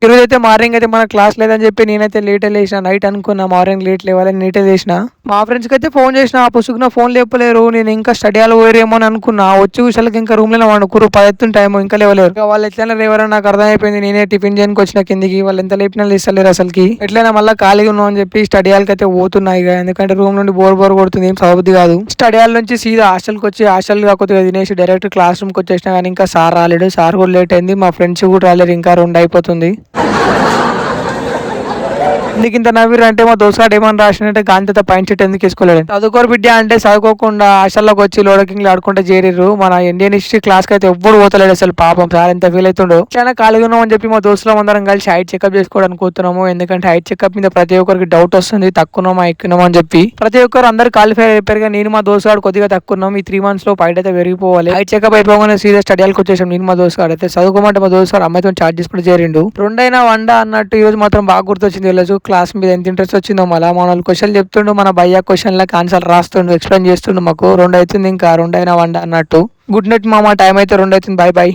ఈరోజు అయితే మార్నింగ్ అయితే మన క్లాస్ లేదని చెప్పి నేనైతే లేట్ లేసిన. నైట్ అనుకున్నా మార్నింగ్ లేట్ లేవాలని నీటే లేసిన. మా ఫ్రెండ్స్కి అయితే ఫోన్ చేసిన, ఆ పుసుకున ఫోన్ లేపలేరు. నేను ఇంకా స్టడీ హాల్ పోయారేమో అని అనుకున్నా. వచ్చి చూసాలకి ఇంకా రూమ్ లోనే వండుకురు. 10 ఎత్తున టైం ఇంకా లేవలేరు. ఇంకా వాళ్ళు ఎట్లైనా లేవరో నాకు అర్థమైపోయింది. నేనే టిఫిన్ చేయడానికి వచ్చిన కిందికి. వాళ్ళు ఎంత లేపినా లేస్తలేరు అసలుకి. ఎట్లయినా మళ్ళీ ఖాళీగా ఉన్నాం అని చెప్పి స్టడీ హాల్కి అయితే పోతున్నాయి. ఎందుకంటే రూమ్ నుండి బోర్ బోర్ కొడుతుంది, ఏం చదవబుద్ధి కాదు. స్టడీ హాల్ నుంచి సీదా హాస్టల్కి వచ్చి హాస్టల్ కొద్దిగా తినేసి డైరెక్ట్ క్లాస్ రూమ్కి వచ్చేసిన. కానీ ఇంకా సార్ రాలేడు. సార్ కూడా లేట్ అయింది. మా ఫ్రెండ్స్ కూడా రాలేరు. ఇంకా 2 అయిపోతుంది. నీకు ఇంత నవ్విరు అంటే మా దోస్తుగాడు ఏమని రాసినంటే గాంధీతో పైన చెట్టు ఎందుకు వేసుకోలేడు. చదువుకోరు బిడ్డ అంటే చదువుకోకుండా హాస్టల్లోకి వచ్చి లోడకింగ్లు ఆడుకుంటే చేరిర్రు. మన ఇండియన్ హిస్టరీ క్లాస్ కి అయితే ఎవ్వడు పోతలేడు అసలు. పాపం సార్ ఎంత ఫీల్ అవుతుండో. చాలా ఖాళీగా ఉన్నాం అని చెప్పి మా దోస్తులం అందరం కలిసి హైట్ చెకప్ చేసుకోవడానికి పోతున్నాము. ఎందుకంటే హైట్ చెకప్ మీద ప్రతి ఒక్కరికి డౌట్ వస్తుంది, తక్కువమా ఎక్కున్నామా అని చెప్పి. ప్రతి ఒక్కరు అందరు క్వాలిఫై అయిపోయారు. నేను మా దోస్తుగాడు కొద్దిగా తక్కున్నాం. ఈ 3 months లో పైట అయితే పెరిగిపోవాలి. హైట్ చెకప్ అయిపోగానే సీదా స్టడీ హాల్కి వచ్చేసాం. నేను మా దోస్తుగాడు అయితే చదువుకోమంటే మా దోస్తుగాడు అమ్మాయితో చార్జ్ చేసుకుంటూ చేరిండు. రెండైనా వండ అన్నట్టు ఈ రోజు మాత్రం బాగా గుర్తొచ్చింది. వెళ్ళచ్చు క్లాస్ మీద ఎంత ఇంట్రెస్ట్ వచ్చిందో. మళ్ళీ మన క్వశ్చన్ చెప్తుండు, మన భయ్య క్వశ్చన్లకు ఆన్సర్ రాస్తుండు, ఎక్స్ప్లెయిన్ చేస్తుండు. మాకు 2 అవుతుంది, ఇంకా 2 అయినా 1 అన్నట్టు. గుడ్ నైట్ మామ, టైం అయితే 2 అవుతుంది. Bye bye.